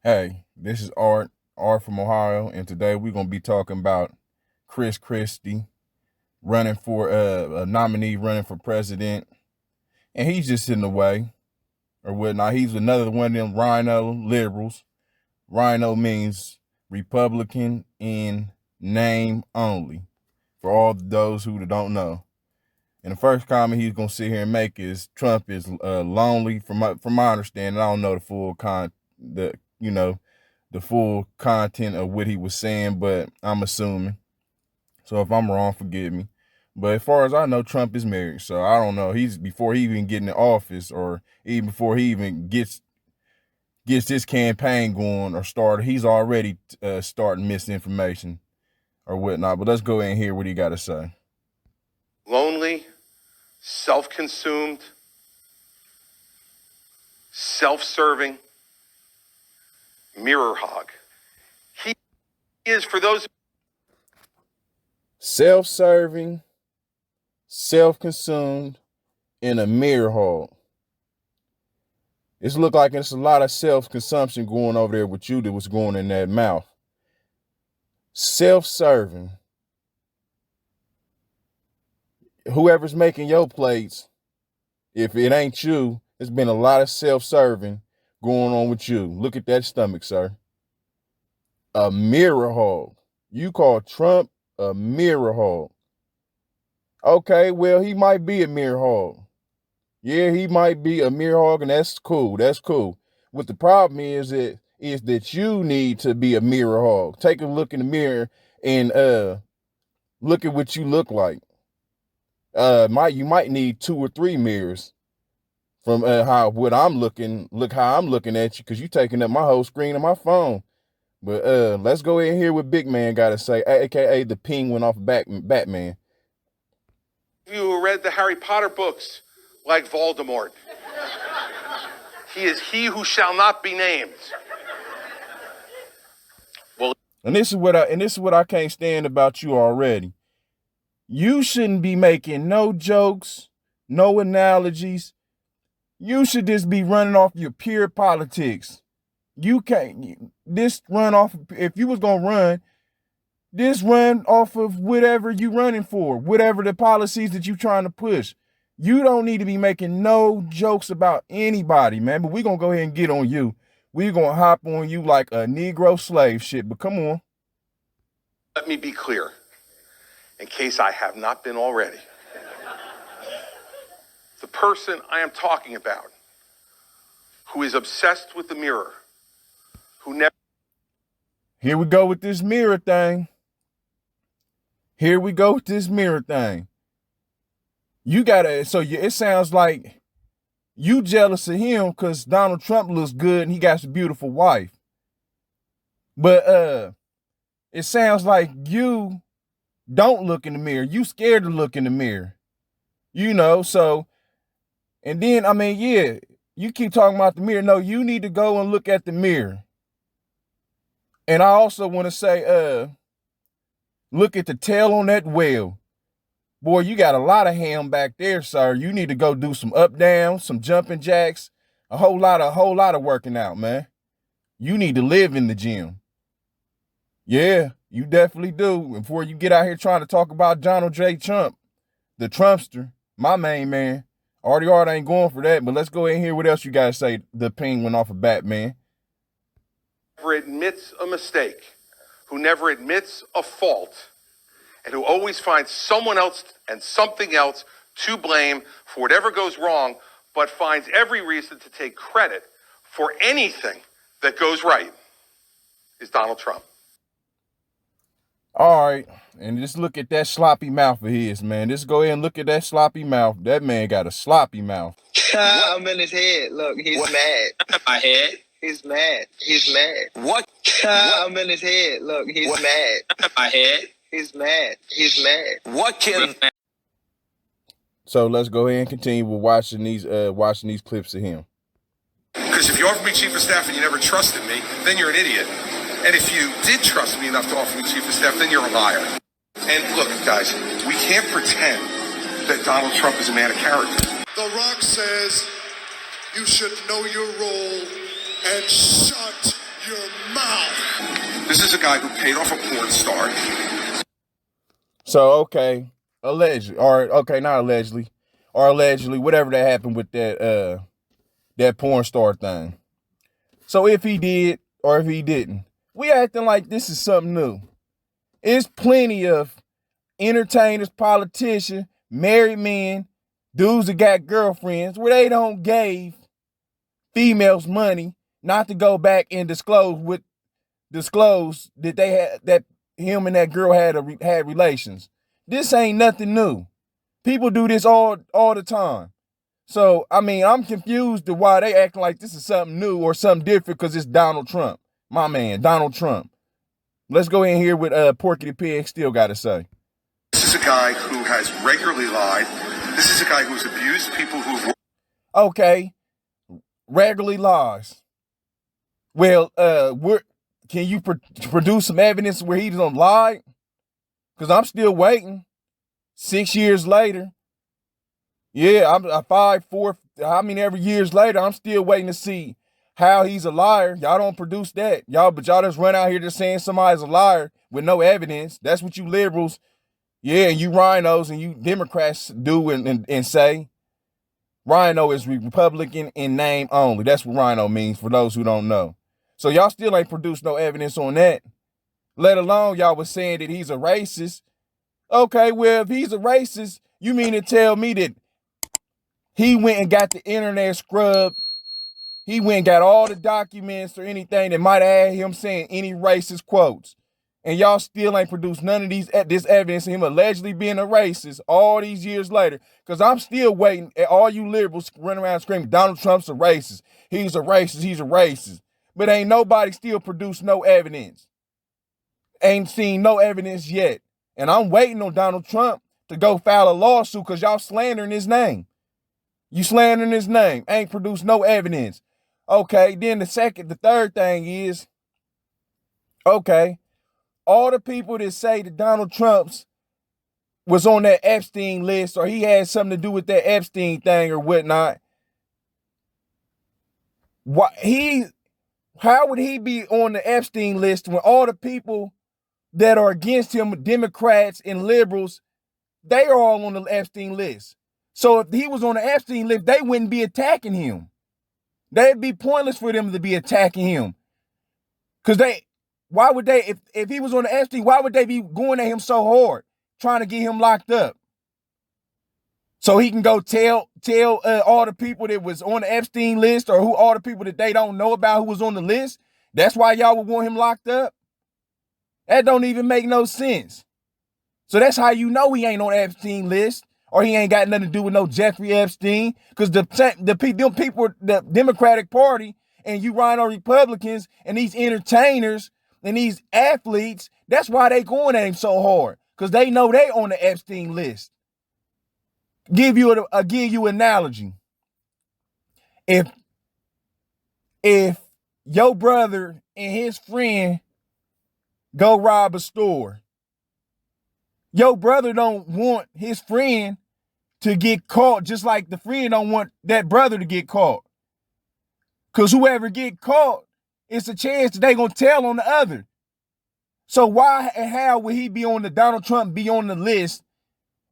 Hey, this is Art from Ohio, and today we're gonna be talking about Christie running for a nominee running for president, and he's just in the way or whatnot. He's another one of them rhino liberals. Rhino means Republican in name only, for all those who don't know. And the first comment he's gonna sit here and make is Trump is lonely. From my understanding, I don't know the full content of what he was saying, but I'm assuming. So if I'm wrong, forgive me. But as far as I know, Trump is married. So I don't know. He's before he even get in the office, or even before he even gets his campaign going or started, he's already starting misinformation or whatnot. But let's go in and hear what he got to say. Lonely, self-consumed, self-serving, mirror hog. He is, for those Self-serving, self-consumed, and a mirror hog. It's look like it's a lot of self-consumption going over there with you that was going in that mouth. Self-serving. Whoever's making your plates, if it ain't you, there's been a lot of self-serving going on with you. Look at that stomach, sir. A mirror hog. You call Trump a mirror hog. Okay, well, he might be a mirror hog. Yeah, he might be a mirror hog, and that's cool. That's cool. What the problem is that you need to be a mirror hog. Take a look in the mirror and look at what you look like. You might need 2 or 3 mirrors from how I'm looking at you, because you taking up my whole screen of my phone. But let's go ahead and hear what Big Man got to say, aka the penguin off Batman. you who read the Harry Potter books like Voldemort. He is he who shall not be named. Well, and this is what I can't stand about you already. You shouldn't be making no jokes, no analogies. You should just be running off your pure politics. You can't this run off. If you was gonna run, this run off of whatever you running for, whatever the policies that you trying to push. You don't need to be making no jokes about anybody, man. But we gonna go ahead and get on you. We gonna hop on you like a Negro slave shit. But come on. let me be clear, in case I have not been already. The person I am talking about, who is obsessed with the mirror, who never... Here we go with this mirror thing. Here we go with this mirror thing. It sounds like you jealous of him because Donald Trump looks good and he got a beautiful wife. But it sounds like you don't look in the mirror. You scared to look in the mirror. And then, you keep talking about the mirror. No, you need to go and look at the mirror. And I also want to say, look at the tail on that whale. Boy, you got a lot of ham back there, sir. You need to go do some up down, some jumping jacks, a whole lot of working out, man. You need to live in the gym. Yeah, you definitely do. And before you get out here trying to talk about Donald J. Trump, the Trumpster, my main man, Artie Art ain't going for that, but let's go ahead and hear what else you guys say. The penguin off of Batman. never admits a mistake, who never admits a fault, and who always finds someone else and something else to blame for whatever goes wrong, but finds every reason to take credit for anything that goes right, is Donald Trump. All right, and just look at that sloppy mouth of his, man. Just go ahead and look at that sloppy mouth. That man got a sloppy mouth. I'm in his head. Look, he's mad. My head? He's mad. He's mad. What? I'm in his head. Look, he's mad. My head? He's mad. He's mad. What can... So let's go ahead and continue with watching these clips of him. Because if you offer me chief of staff and you never trusted me, then you're an idiot. And if you did trust me enough to offer me chief of staff, then you're a liar. And look, guys, we can't pretend that Donald Trump is a man of character. The Rock says you should know your role and shut your This is a guy who paid off a porn star. So, okay, allegedly, or okay, not allegedly, or allegedly, whatever that happened with that porn star thing. So if he did or if he didn't, we acting like this is something new. It's plenty of entertainers, politicians, married men, dudes that got girlfriends where they don't gave females money not to go back and disclose that they had that him and that girl had relations. This ain't nothing new. People do this all the time. So, I mean, I'm confused to why they acting like this is something new or something different because it's Donald Trump. My man, Donald Trump. Let's go in here with Porky the Pig still got to say. This is a guy who has regularly lied. This is a guy who's abused people who've... Okay, regularly lies. Well, can you produce some evidence where he don't lie? Because I'm still waiting. 6 years later. Yeah, I'm how many every years later, I'm still waiting to see how he's a liar. Y'all don't produce that. Y'all just run out here just saying somebody's a liar with no evidence. That's what you liberals, yeah, and you rhinos and you Democrats do and say. Rhino is Republican in name only. That's what rhino means for those who don't know. So y'all still ain't produced no evidence on that. Let alone y'all was saying that he's a racist. Okay, well, if he's a racist, you mean to tell me that he went and got the internet scrubbed. He went and got all the documents or anything that might have had him saying any racist quotes. And y'all still ain't produced none of this evidence of him allegedly being a racist all these years later. Because I'm still waiting at all you liberals running around screaming, Donald Trump's a racist. He's a racist. He's a racist. But ain't nobody still produced no evidence. Ain't seen no evidence yet. And I'm waiting on Donald Trump to go file a lawsuit because y'all slandering his name. You slandering his name. Ain't produced no evidence. Okay, then the third thing is, okay, all the people that say that Donald Trump's was on that Epstein list or he had something to do with that Epstein thing or whatnot, how would he be on the Epstein list when all the people that are against him, Democrats and liberals, they are all on the Epstein list? So if he was on the Epstein list, they wouldn't be attacking him. They'd be pointless for them to be attacking him. Because why would they, if he was on the Epstein, why would they be going at him so hard, trying to get him locked up? So he can go tell all the people that was on the Epstein list or all the people that they don't know about who was on the list. That's why y'all would want him locked up. That don't even make no sense. So that's how you know he ain't on the Epstein list. Or he ain't got nothing to do with no Jeffrey Epstein. Because the people, the Democratic Party, and you rhino Republicans, and these entertainers, and these athletes, that's why they going at him so hard. Because they know they on the Epstein list. Give you an analogy. If your brother and his friend go rob a store, your brother don't want his friend to get caught, just like the friend don't want that brother to get caught. Because whoever get caught, it's a chance that they gonna tell on the other. So why and how would he be on Donald Trump be on the list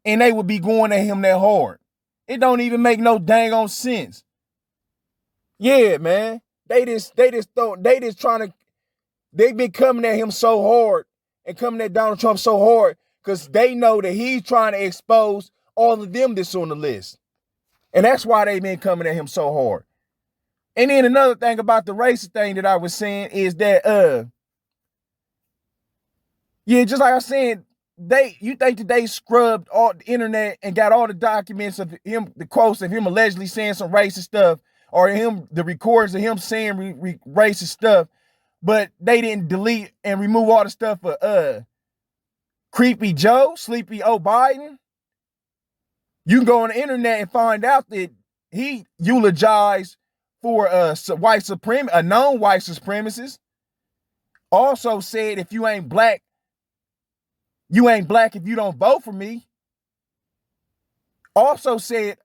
and they would be going at him that hard? It don't even make no dang on sense. Yeah, man. They've been coming at him so hard and coming at Donald Trump so hard because they know that he's trying to expose all of them that's on the list. And that's why they've been coming at him so hard. And then another thing about the racist thing that I was saying is that, just like I was saying, you think that they scrubbed all the internet and got all the documents of him, the quotes of him allegedly saying some racist stuff, or the recordings of him saying racist stuff, but they didn't delete and remove all the stuff for Creepy Joe, Sleepy O Biden. You can go on the internet and find out that he eulogized for a known white supremacist. Also said, if you ain't black if you don't vote for me. Also said,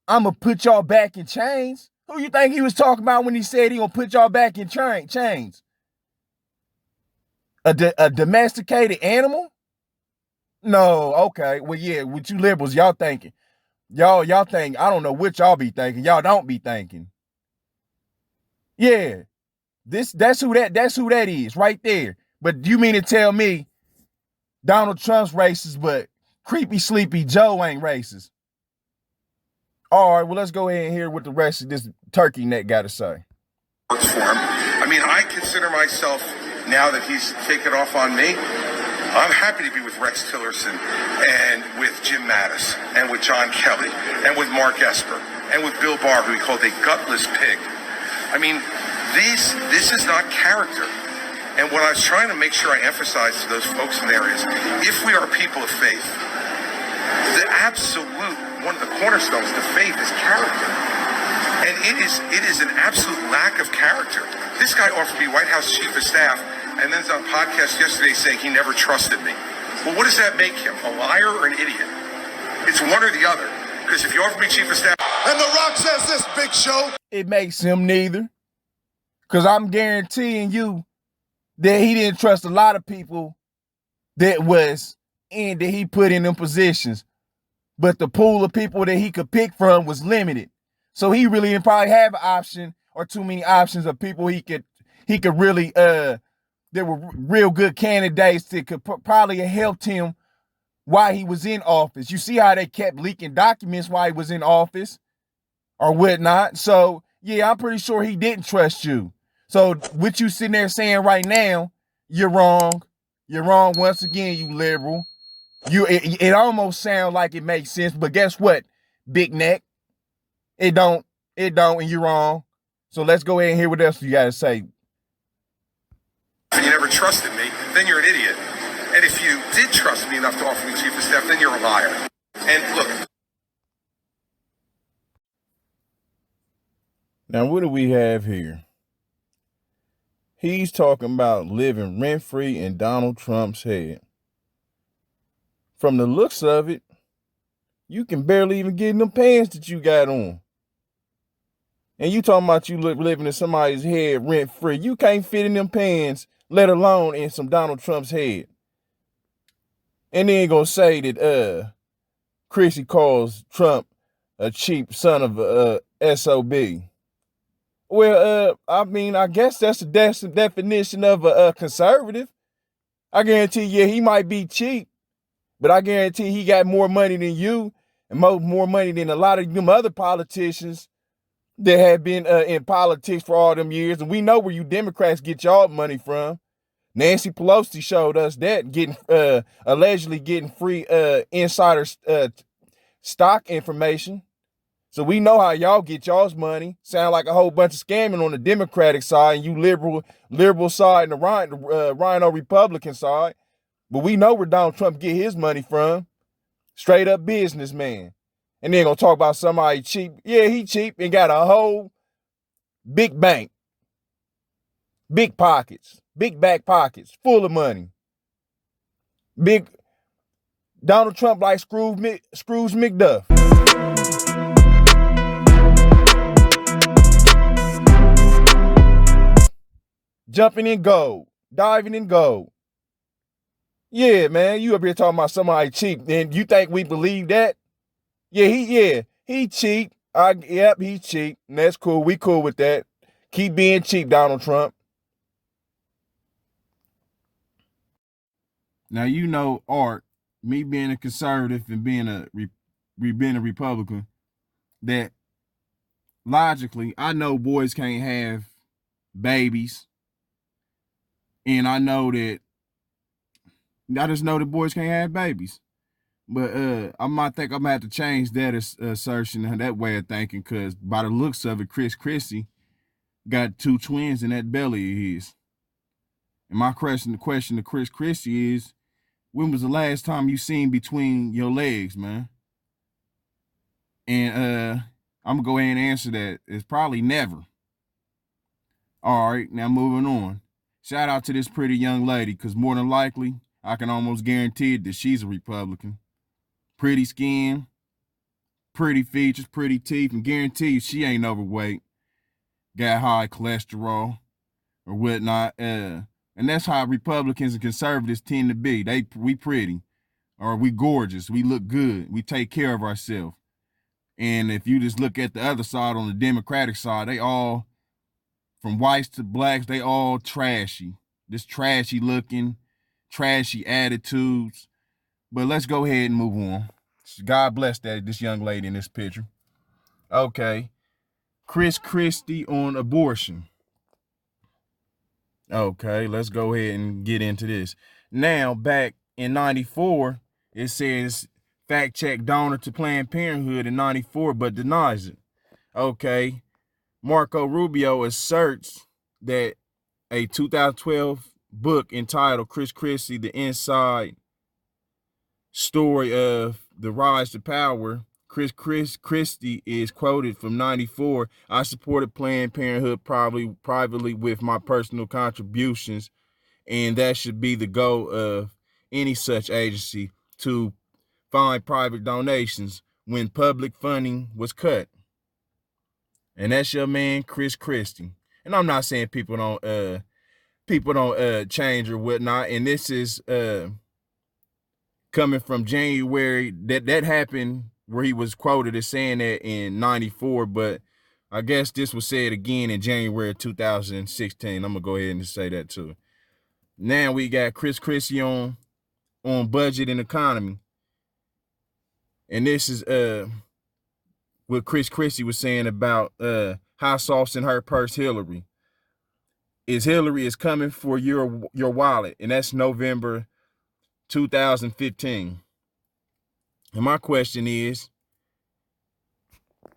I'm going to put y'all back in chains. Who you think he was talking about when he said he going to put y'all back in chains? A domesticated animal? No, okay. Well, yeah, what you liberals, y'all thinking. Y'all think, I don't know what y'all be thinking. Y'all don't be thinking. Yeah. That's who that is right there. But you mean to tell me Donald Trump's racist, but creepy sleepy Joe ain't racist? All right, well, let's go ahead and hear what the rest of this turkey neck got to say. Works for him. I mean, I consider myself, now that he's taken off on me, I'm happy to be with Rex Tillerson and with Jim Mattis and with John Kelly and with Mark Esper and with Bill Barr, who he called a gutless pig. I mean, this is not character. And what I was trying to make sure I emphasize to those folks in there is, if we are people of faith, the absolute, one of the cornerstones of faith is character. And it is an absolute lack of character. This guy offered me White House Chief of Staff and then on a podcast yesterday saying he never trusted me. Well, what does that make him? A liar or an idiot? It's one or the other. Because if you offer me Chief of Staff... And The Rock says this, Big Show. It makes him neither. Because I'm guaranteeing you that he didn't trust a lot of people that he put in them positions. But the pool of people that he could pick from was limited. So he really didn't probably have an option or too many options of people he could really, there were real good candidates that could probably have helped him while he was in office. You see how they kept leaking documents while he was in office or whatnot. So, yeah, I'm pretty sure he didn't trust you. So what you sitting there saying right now, you're wrong. You're wrong once again, you liberal. It almost sounds like it makes sense, but guess what, big neck? It don't, and you're wrong. So let's go ahead and hear what else you got to say. If you never trusted me, then you're an idiot. And if you did trust me enough to offer me Chief of Staff, then you're a liar. And look. Now, what do we have here? He's talking about living rent-free in Donald Trump's head. From the looks of it, you can barely even get in them pants that you got on. And you talking about you living in somebody's head rent-free. You can't fit in them pants, let alone in some Donald Trump's head. And then gonna say that Christie calls Trump a cheap son of a SOB. Well, I mean, I guess that's the definition of a conservative. I guarantee you, he might be cheap, but I guarantee he got more money than you and more money than a lot of them other politicians that have been in politics for all them years. And we know where you Democrats get y'all money from. Nancy Pelosi showed us that, allegedly getting free insider stock information. So we know how y'all get y'all's money. Sound like a whole bunch of scamming on the Democratic side and you liberal side and the Rhino Republican side. But we know where Donald Trump get his money from. Straight up businessman. And then gonna talk about somebody cheap. Yeah, he cheap and got a whole big bank. Big pockets. Big back pockets. Full of money. Big Donald Trump like Scrooge McDuck. Jumping in gold, diving in gold. Yeah, man, you up here talking about somebody cheap. Then you think we believe that? Yeah, he cheap. Yep, he cheap. And that's cool. We cool with that. Keep being cheap, Donald Trump. Now, you know, Art, me being a conservative and being a Republican, that logically, I know boys can't have babies. And I just know that boys can't have babies. But I might think I'm going to have to change that assertion and that way of thinking, because by the looks of it, Christie got 2 twins in that belly of his. And my question to Chris Christie is, when was the last time you seen between your legs, man? And I'm going to go ahead and answer that. It's probably never. All right, now moving on. Shout out to this pretty young lady, because more than likely, I can almost guarantee it that she's a Republican. Pretty skin, pretty features, pretty teeth, and guarantee you she ain't overweight, got high cholesterol or whatnot. And And that's how Republicans and conservatives tend to be. We pretty, or we gorgeous, we look good, we take care of ourselves. And if you just look at the other side, on the Democratic side, they all, from whites to blacks, they all trashy. Just trashy looking, trashy attitudes. But let's go ahead and move on. God bless this young lady in this picture. Okay. Christie on abortion. Okay, let's go ahead and get into this. Now, back in 94, it says fact check donor to Planned Parenthood in 94, but denies it. Okay. Marco Rubio asserts that a 2012 book entitled Christie, The Inside Story of the Rise to Power, Christie is quoted from 94. I supported Planned Parenthood privately with my personal contributions, and that should be the goal of any such agency, to find private donations when public funding was cut. And that's your man, Christie. And I'm not saying people don't change or whatnot. And this is coming from January. That happened where he was quoted as saying that in 94, but I guess this was said again in January of 2016. I'm gonna go ahead and say that too. Now we got Christie on budget and economy. And this is what Christie was saying about hot sauce in her purse, Hillary. Hillary is coming for your wallet, and that's November 2015. And my question is,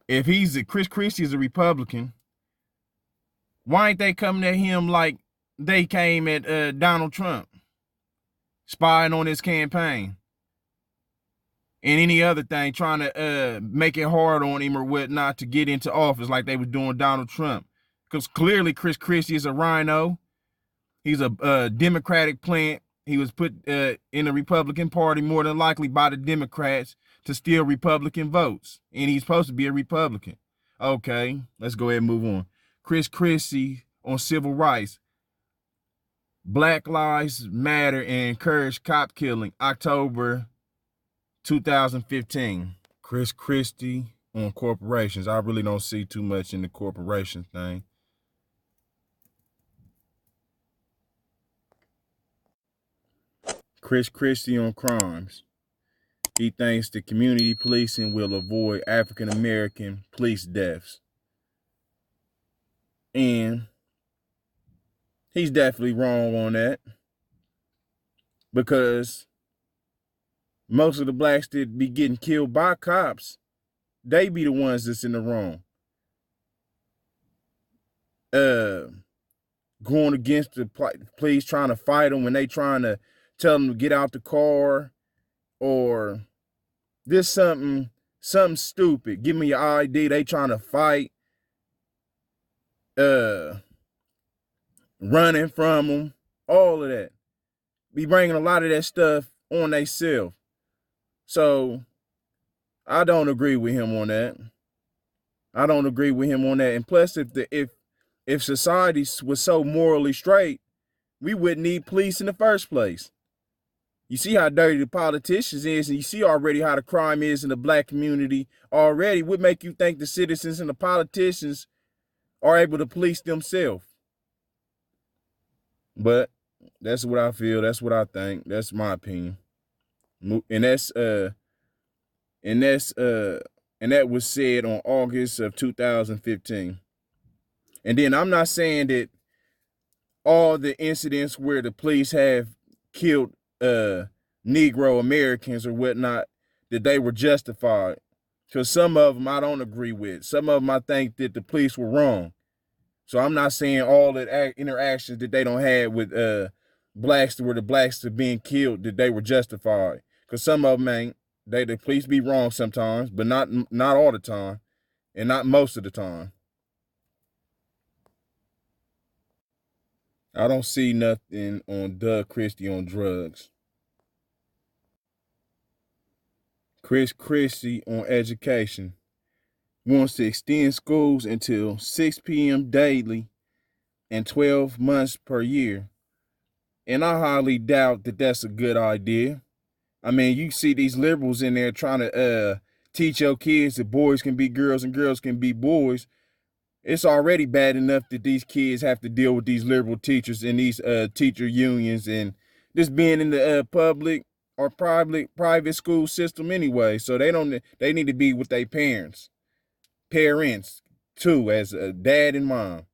if Christie is a Republican, why ain't they coming at him like they came at Donald Trump, spying on his campaign and any other thing, trying to make it hard on him or whatnot to get into office like they was doing Donald Trump? Because clearly Christie is a rhino. He's a Democratic plant. He was put in the Republican Party more than likely by the Democrats to steal Republican votes. And he's supposed to be a Republican. Okay, let's go ahead and move on. Christie on civil rights. Black Lives Matter and encourage cop killing, October 2015. Christie on corporations. I really don't see too much in the corporation thing. Christie on crimes. He thinks the community policing will avoid African American police deaths. And he's definitely wrong on that, because most of the blacks that be getting killed by cops, they be the ones that's in the wrong. Going against the police, trying to fight them when they trying to tell them to get out the car, or this something stupid. Give me your ID. They trying to fight. Running from them. All of that. Be bringing a lot of that stuff on themselves. So I don't agree with him on that. And plus, if society was so morally straight, we wouldn't need police in the first place. You see how dirty the politicians is, and you see already how the crime is in the black community already. What make you think the citizens and the politicians are able to police themselves? But that's what I feel. That's what I think. That's my opinion. And that was said on August of 2015. And then I'm not saying that all the incidents where the police have killed Negro Americans or whatnot, that they were justified. Because some of them I don't agree with. Some of them I think that the police were wrong. So I'm not saying all the interactions that they don't have with blacks, where the blacks are being killed, that they were justified. Because some of them ain't. The police be wrong sometimes, but not all the time, and not most of the time. I don't see nothing on Doug Christie on drugs. Christie on education. Wants to extend schools until 6 p.m. daily and 12 months per year. And I highly doubt that that's a good idea. I mean, you see these liberals in there trying to teach your kids that boys can be girls and girls can be boys. It's already bad enough that these kids have to deal with these liberal teachers and these teacher unions and just being in the public or private school system anyway. So they need to be with their parents too, as a dad and mom.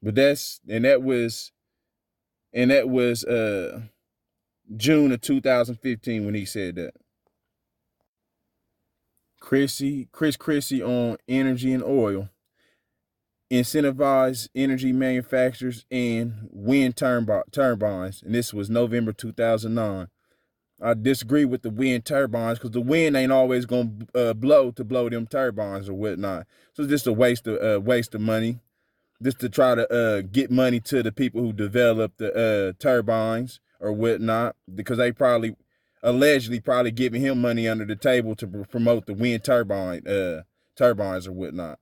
But that was June of 2015 when he said that. Chris Christie on energy and oil. Incentivize energy manufacturers and wind turbines. And this was November 2009. I disagree with the wind turbines because the wind ain't always going to blow them turbines or whatnot. So it's just a waste of money, just to try to get money to the people who develop the turbines or whatnot, because they allegedly giving him money under the table to promote the wind turbines or whatnot.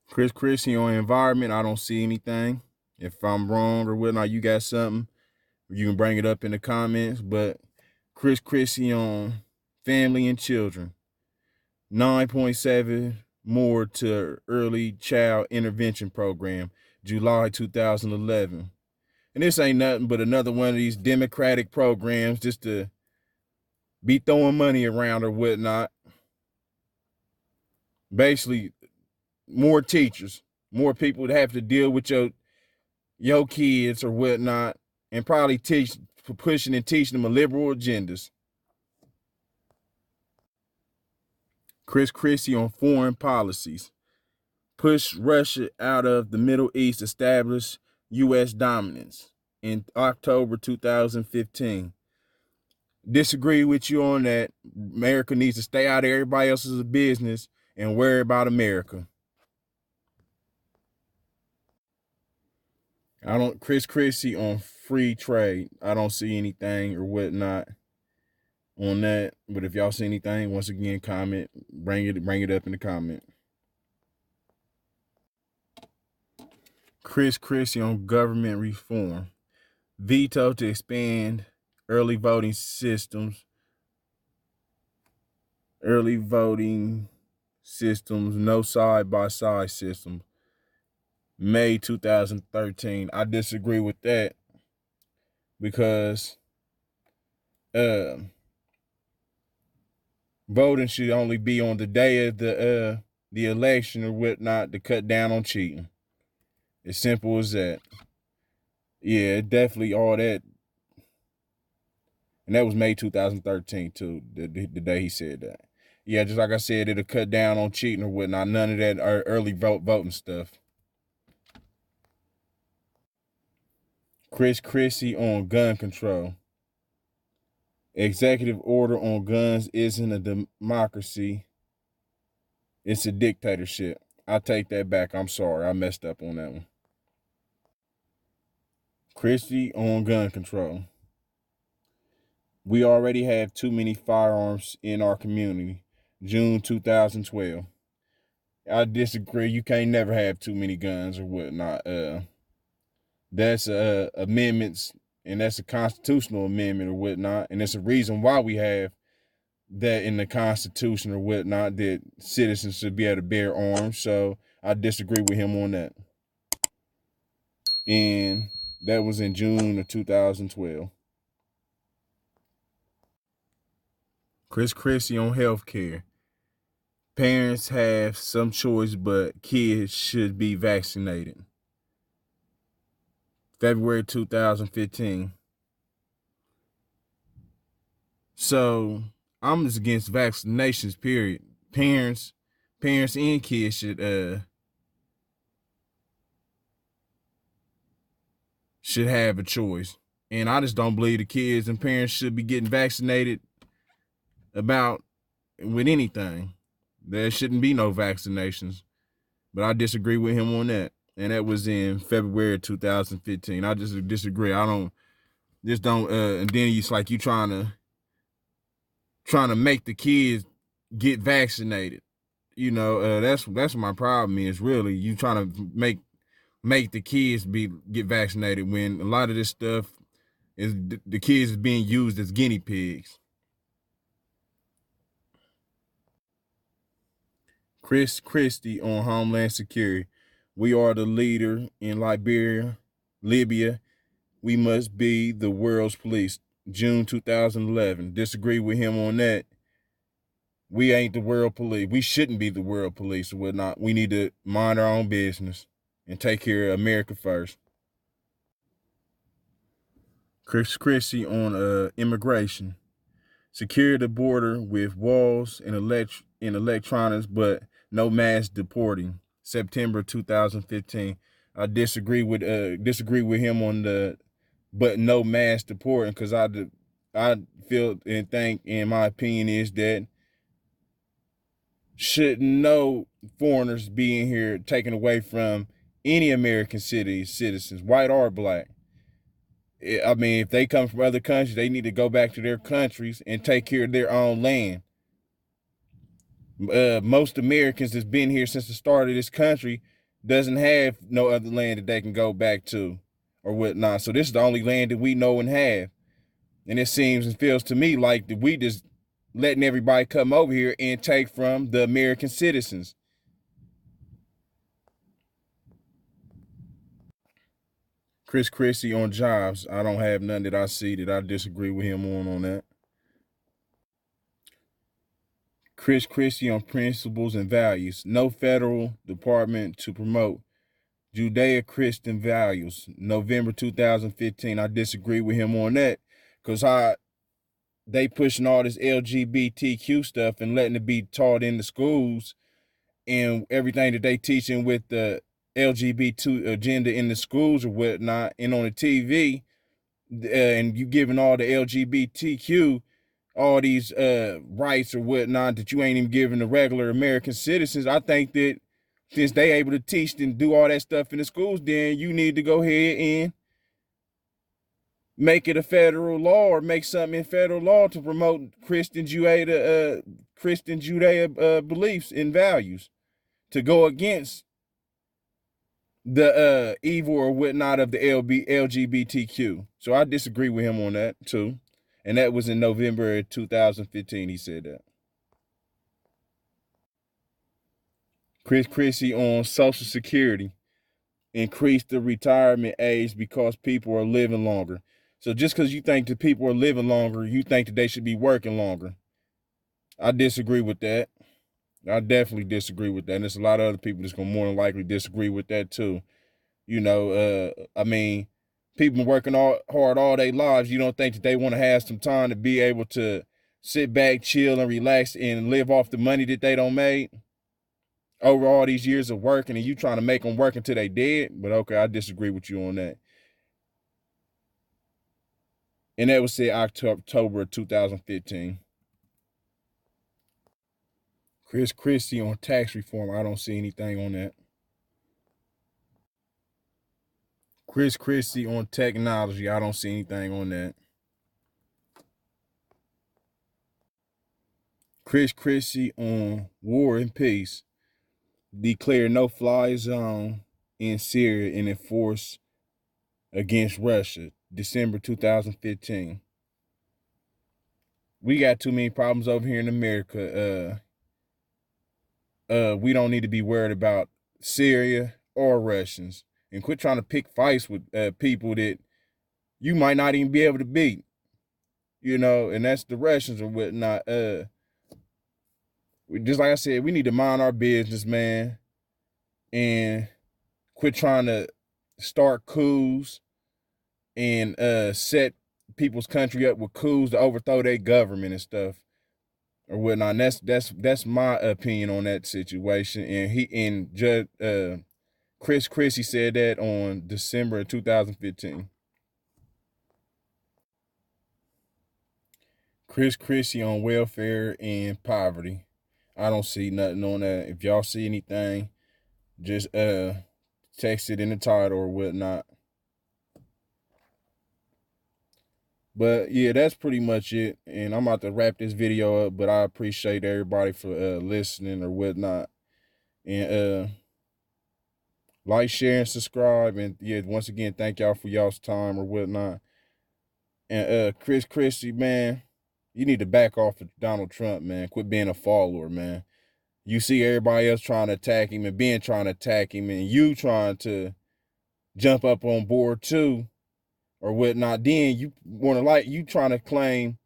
Chris Christie on environment, I don't see anything. If I'm wrong or whatnot, you got something, you can bring it up in the comments. But Chris Christie on family and children, 9.7 more to early child intervention program, July 2011. And this ain't nothing but another one of these Democratic programs just to be throwing money around or whatnot. Basically, more teachers, more people that have to deal with your kids or whatnot, and probably pushing and teaching them liberal agendas. Chris Christie on foreign policies. Push Russia out of the Middle East, establish U.S. dominance in October 2015. Disagree with you on that. America needs to stay out of everybody else's business and worry about America. Chris Christie on free trade. I don't see anything or whatnot on that. But if y'all see anything, once again, comment. Bring it up in the comment. Chris Christie on government reform. Veto to expand early voting systems. No side-by-side system. May 2013. I disagree with that because voting should only be on the day of the election or whatnot to cut down on cheating. As simple as that. Yeah, definitely all that. And that was May 2013 too, the day he said that. Yeah, just like I said, it'll cut down on cheating or whatnot. None of that early voting stuff. Chris Christie on gun control. Executive order on guns isn't a democracy. It's a dictatorship. I take that back. I'm sorry. I messed up on that one. Christie on gun control. We already have too many firearms in our community. June 2012. I disagree. You can't never have too many guns or whatnot. That's amendments, and that's a constitutional amendment or whatnot, and it's a reason why we have that in the Constitution or whatnot, that citizens should be able to bear arms. So I disagree with him on that. And that was in June of 2012. Chris Christie on healthcare. Parents have some choice, but kids should be vaccinated. February 2015. So I'm just against vaccinations, period. Parents and kids should have a choice. And I just don't believe the kids and parents should be getting vaccinated with anything. There shouldn't be no vaccinations. But I disagree with him on that. And that was in February 2015. I just disagree. And then it's like you trying to make the kids get vaccinated. That's my problem is really you trying to make make the kids get vaccinated when a lot of this stuff is the kids is being used as guinea pigs. Christie on Homeland Security. We are the leader in Libya. We must be the world's police. June 2011. Disagree with him on that. We ain't the world police. We shouldn't be the world police or whatnot. We need to mind our own business and take care of America first. Christie on immigration. Secure the border with walls and electronics, but no mass deporting. September 2015. I disagree with him on the but no mass deporting, because I feel and think, in my opinion, is that should no foreigners be in here taken away from any American citizens, white or black. I mean, if they come from other countries, they need to go back to their countries and take care of their own land. Most Americans that's been here since the start of this country doesn't have no other land that they can go back to or whatnot. So this is the only land that we know and have. And it seems and feels to me like that we just letting everybody come over here and take from the American citizens. Christie on jobs. I don't have none that I see that I disagree with him on that. Christie on principles and values. No federal department to promote Judeo-Christian values. November 2015. I disagree with him on that, because they pushing all this LGBTQ stuff and letting it be taught in the schools, and everything that they teaching with the LGBT agenda in the schools or whatnot and on the TV, and you giving all the LGBTQ all these rights or whatnot that you ain't even giving the regular American citizens. I think that since they able to teach and do all that stuff in the schools, then you need to go ahead and make it a federal law, or make something in federal law to promote Christian Judea beliefs and values, to go against the evil or whatnot of the LGBTQ. So I disagree with him on that too. And that was in November 2015. He said that. Christie on Social Security. Increase the retirement age because people are living longer. So just because you think that people are living longer, you think that they should be working longer. I disagree with that. I definitely disagree with that. And there's a lot of other people that's going to more than likely disagree with that too. You know, I mean, people been working hard all their lives. You don't think that they want to have some time to be able to sit back, chill, and relax and live off the money that they don't make over all these years of working, and you trying to make them work until they dead? But okay, I disagree with you on that. And that was said October 2015. Christie on tax reform. I don't see anything on that. Christie on technology. I don't see anything on that. Christie on war and peace. Declare no-fly zone in Syria and enforce against Russia. December 2015. We got too many problems over here in America. We don't need to be worried about Syria or Russians, and quit trying to pick fights with people that you might not even be able to beat. You know, and that's the Russians or whatnot. Just like I said, we need to mind our business, man, and quit trying to start coups and set people's country up with coups to overthrow their government and stuff or whatnot. And that's my opinion on that situation. And Judge Christie said that on December of 2015. Christie on welfare and poverty. I don't see nothing on that. If y'all see anything, just text it in the title or whatnot. But yeah, that's pretty much it. And I'm about to wrap this video up, but I appreciate everybody for listening or whatnot. And Like, share, and subscribe. And yeah, once again, thank y'all for y'all's time or whatnot. And Christie, man, you need to back off of Donald Trump, man. Quit being a follower, man. You see everybody else trying to attack him and being trying to attack him, and you trying to jump up on board too, or whatnot. Then you want to you trying to claim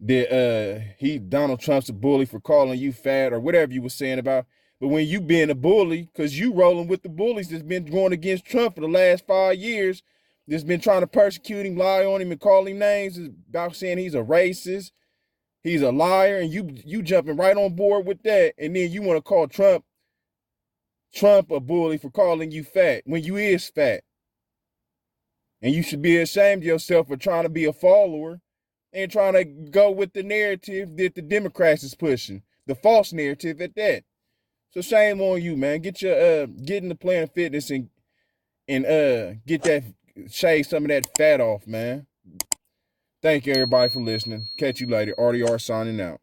that Donald Trump's a bully for calling you fat or whatever you were saying about. But when you being a bully, because you rolling with the bullies that's been going against Trump for the last 5 years, that's been trying to persecute him, lie on him, and call him names, is about saying he's a racist, he's a liar, and you jumping right on board with that, and then you want to call Trump a bully for calling you fat when you is fat. And you should be ashamed of yourself for trying to be a follower and trying to go with the narrative that the Democrats is pushing, the false narrative at that. So shame on you, man. Get in the Planet Fitness and shave some of that fat off, man. Thank you everybody for listening. Catch you later. RDR signing out.